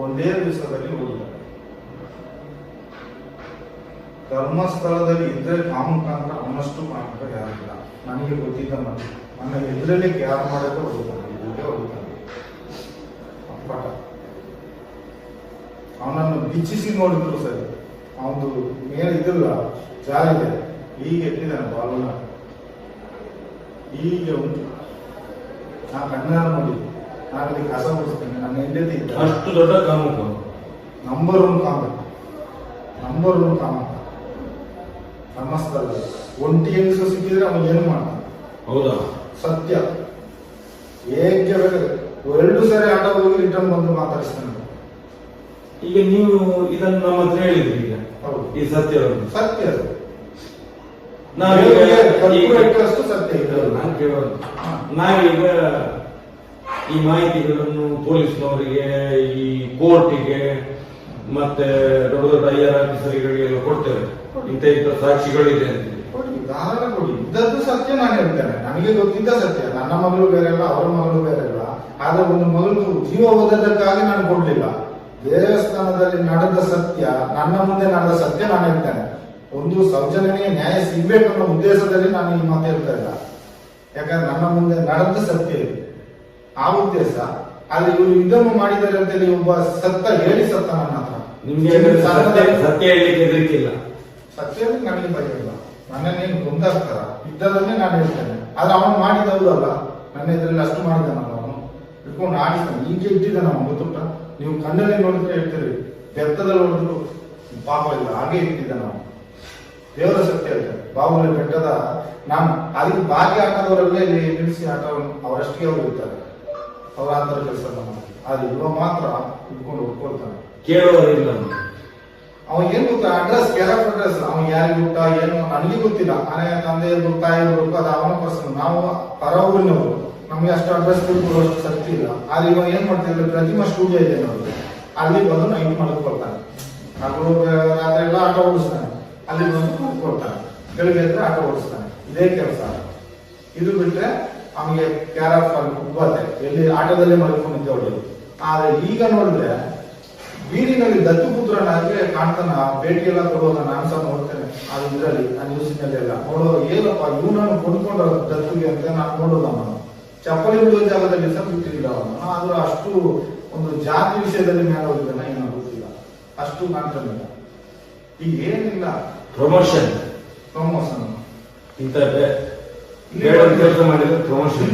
ಒಂದೇ ದಿವಸದಲ್ಲಿ ಹೋಗಿದ್ದಾರೆ. ಧರ್ಮಸ್ಥಳದಲ್ಲಿ ಇದ್ರೆ ಕಾಮುಖಾಂತ ಅವನಷ್ಟು ಕಾಮುಕ ಯಾರಿಲ್ಲ. ನನಗೆ ಗೊತ್ತಿದ್ದ ಮತ್ತೆ ನನ್ನ ಎದುರಲ್ಲಿ ಕ್ಯಾರ್ ಮಾಡೋಕೆ ಹೋಗ್ತಾನೆ, ಇದಕ್ಕೆ ಹೋಗ್ತಾನೆ ಅಪ್ಪಟ. ಅವನನ್ನು ಬಿಚ್ಚಿಸಿ ನೋಡಿದ್ರು ಸರಿ, ಅವನು ಮೇಲೆ ಇದಿಲ್ಲ ಜಾರಿದೆ, ಈಗ ಎತ್ತಿದ್ದಾನೆ ಬಾಲುನ, ಹೀಗೆ ಉಂಟು. ನಾ ಕಣ್ಣಾರ ನೋಡಿ, ನಾನಲ್ಲಿ ಕಸ ಬಿಡಿಸ್ತೇನೆ, ನನ್ನ ಹೆಂಡತಿ ಇದ್ದ ಅಷ್ಟು ದೊಡ್ಡ ಕಾಮುಕ, ನಂಬರ್ ಒನ್ ಕಾಮಕ, ನಂಬರ್ ಒನ್ ಕಾಮಕ. ಧರ್ಮಸ್ಥಳದಲ್ಲಿ ಒಂಟಿ ಹೆಂಗಸು ಸಿಕ್ಕಿದ್ರೆ ಅವನು ಏನು ಮಾಡ್ತಾನೆ? ಹೌದಾ? ಸತ್ಯ. ಹೇಗೆ ಬೇಕಾದ್ರೆ 2 ಸಾರಿ ಆಟ ಹೋಗಿ ರಿಟರ್ನ್ ಬಂದು ಮಾತಾಡಿಸ್ತಾನೆ. ಈಗ ನೀವು ಇದನ್ನು ನಮ್ಮ ಹತ್ರ ಹೇಳಿದ್ರಿ, ಈಗ ಹೌದು, ಈ ಸತ್ಯ ಸತ್ಯ ಅದು. ಸತ್ಯ ನಾನು ಕೇಳೋದು, ನಾವೀಗ ಈ ಮಾಹಿತಿಗಳನ್ನು ಪೊಲೀಸ್ನವರಿಗೆ, ಈ ಕೋರ್ಟಿಗೆ, ಮತ್ತೆ ದೊಡ್ಡ ದೊಡ್ಡ ಐಆರ್ ಆಫೀಸರ್ಗಳಿಗೆಲ್ಲ ಕೊಡ್ತೇವೆ, ಇಂಥ ಸಾಕ್ಷಿಗಳಿದೆ ಅಂತ. ಧಾರಾಳ ಕೊಡಿ, ಇದ್ದದ್ದು ಸತ್ಯ ನಾನು ಹೇಳ್ತೇನೆ, ನನಗೆ ಗೊತ್ತಿದ್ದ ಸತ್ಯ. ನನ್ನ ಮಗಳು ಬೇರೆ ಅಲ್ಲ, ಅವರ ಮಗಳು ಬೇರೆ ಅಲ್ಲ. ಆದ್ರೆ ಒಂದು ಮಗಳು ಜೀವ ಓದೋದಕ್ಕಾಗಿ ನಾನು ಕೊಡ್ಲಿಲ್ಲ. ದೇವಸ್ಥಾನದಲ್ಲಿ ನಡೆದ ಸತ್ಯ, ನನ್ನ ಮುಂದೆ ನಡೆದ ಸತ್ಯ ನಾನು ಹೇಳ್ತೇನೆ. ಒಂದು ಸೌಜನ್ಯನಿಗೆ ನ್ಯಾಯ ಸಿಗ್ಬೇಕು ಅನ್ನೋ ಉದ್ದೇಶದಲ್ಲಿ ನಾನು ಈ ಮಾತು ಹೇಳ್ತಾ ಇಲ್ಲ. ಯಾಕಂದ್ರೆ ನನ್ನ ಮುಂದೆ ನಡೆದ ಸತ್ಯ ಇದೆ, ಆ ಉದ್ದೇಶ. ಆದ್ರೆ ಇವರು ಇದನ್ನು ಮಾಡಿದ್ದಾರೆ ಅಂತೇಳಿ ಒಬ್ಬ ಸತ್ತ ಹೇಳಿ ಸತ್ತ ನನ್ನ ಹತ್ರ. ನಿಮ್ಗೆ ಸತ್ಯ ಹೇಳಲಿಕ್ಕೆ ಹೆದರಿಕಿಲ್ಲ? ಸತ್ಯ ನನಗೆ ಭಯ ಇಲ್ಲ. ನನ್ನನ್ನೇನು ಗೊಂದಾಗ್ತಾರ, ಇದ್ದದನ್ನೇ ನಾನು ಹೇಳ್ತೇನೆ. ಆದ್ರೆ ಅವನು ಮಾಡಿದವಲ್ಲ, ನನ್ನ ಇದರಲ್ಲಿ ಅಷ್ಟು ಮಾಡಿದಾನಲ್ಲ, ಅವನು ಇಟ್ಕೊಂಡು ಆಡಿಸ್ತಾನೆ. ಹೀಗೆ ಇಟ್ಟಿದ್ದಾನೆ ಅವನು, ಗೊತ್ತುಂಟ? ನೀವು ಕಣ್ಣಲ್ಲಿ ನೋಡಿದ್ರೆ ಹೇಳ್ತೀರಿ, ಬೆತ್ತದಲ್ಲಿ ನೋಡಿದ್ರು ಪಾಪ ಇಲ್ಲ, ಹಾಗೆ ಇಟ್ಟಿದ್ದಾನೆ ಅವನು. ದೇವರ ಸತ್ಯ ಹೇಳ್ತಾರೆ. ಬಾಹುಬಲಿ ಬೆಟ್ಟದ ನಾನು ಅದಕ್ಕೆ ಭಾಗ್ಯ ಹಾಕೋದವರಲ್ಲೇ ಇಲ್ಲಿ ನಿಲ್ಲಿಸಿ ಆಟವನ್ನು ಅವರಷ್ಟಿಗೆ ಅವರು ಇರ್ತಾರೆ, ಅವರ ಅಂತರ ಕೆಲಸ ಮಾಡಿ. ಆದ್ರೆ ಇವ ಮಾತ್ರ ಇಟ್ಕೊಂಡು ಒಪ್ಕೊಳ್ತಾನೆ, ಕೇಳುವುದಿಲ್ಲ. ಅವ ಏನ್ ಗೊತ್ತಾ, ಅಡ್ರೆಸ್, ಕ್ಯಾರೆಕ್ಟರ್ ಅಡ್ರೆಸ್, ಅವ್ನು ಯಾರಿಗೆ ಗೊತ್ತಾ ಏನು ನನಗೆ ಗೊತ್ತಿಲ್ಲ. ಮನೆ ತಂದೆ ಇರ್ಬೇಕು, ತಾಯಿ ಇರ್ಬೇಕು, ಅದು ಅವನ ಪರ್ಸನ್. ನಾವು ಪರ ಊರಿನವರು, ನಮ್ಗೆ ಅಷ್ಟು ಅಡ್ರೆಸ್ ಕೊಡುವಷ್ಟು ಶಕ್ತಿ ಇಲ್ಲ. ಆದ್ರೆ ಇವಾಗ ಏನ್ ಮಾಡ್ತಿದ್ರೆ, ಪ್ರತಿಮಾ ಸ್ಟುಡಿಯೋ ಇದೆ ನೋಡಿ, ಅಲ್ಲಿ ಬಂದು ನೈಟ್ ಮಲಗ್ಕೊಳ್ತಾನೆ. ಹಾಗೂ ರಾತ್ರಿ ಎಲ್ಲ ಆಟ ಓಡಿಸ್ತಾನೆ, ಅಲ್ಲಿ ಬಂದು ಕೂತ್ಕೊಳ್ತಾನೆ, ಬೆಳಿಗ್ಗೆ ಎದ್ರೆ ಆಟ ಓಡಿಸ್ತಾನೆ. ಇದೇ ಕೆಲಸ. ಇದು ಬಿಟ್ರೆ ಅವನಿಗೆ ಕ್ಯಾರಫ್ ಉಬ್ಬತ್ತೆ, ಎಲ್ಲಿ ಆಟದಲ್ಲೇ ಮಲ್ಕೊಂಡಿದ್ದೆ ಹೊಡೆದು. ಆದ್ರೆ ಈಗ ನೋಡಿದ್ರೆ ಬೀದಿನಲ್ಲಿ ದತ್ತುಪುತ್ರನಾಗಿ ಕಾಣ್ತಾನ, ಭೇಟಿ ಎಲ್ಲ ಕೊಡೋದ ನಾನು ಸಹ ನೋಡ್ತೇನೆ. ಅದು ಇದರಲ್ಲಿ ಆ ನ್ಯೂಸಿನಲ್ಲೆಲ್ಲ ನೋಡೋ, ಏನಪ್ಪ ಇವನನ್ನು ಕೊಂಡ್ಕೊಂಡ ದತ್ತುಗೆ ಅಂತ ನಾನು ನೋಡೋದು. ಅವನು ಚಪ್ಪಲಿ ಬಿಡುವ ಜಾಗದಲ್ಲಿ ಸಹ ಬಿಟ್ಟಿಲ್ಲ ಅವನು. ಆದ್ರೂ ಅಷ್ಟು ಒಂದು ಜಾತಿ ವಿಷಯದಲ್ಲಿ ಮೇಲೆ ಹೋಗಿದ್ದಾನೆ, ಏನೋ ಗೊತ್ತಿಲ್ಲ, ಅಷ್ಟು ಕಾಣ್ತಾನಿಲ್ಲ. ಈಗ ಏನಿಲ್ಲ, ಪ್ರಮೋಷನ್ ಪ್ರಮೋಷನ್ ಇಂಥ ಕೆಲಸ ಮಾಡಿದ್ರೆ ಪ್ರಮೋಷನ್.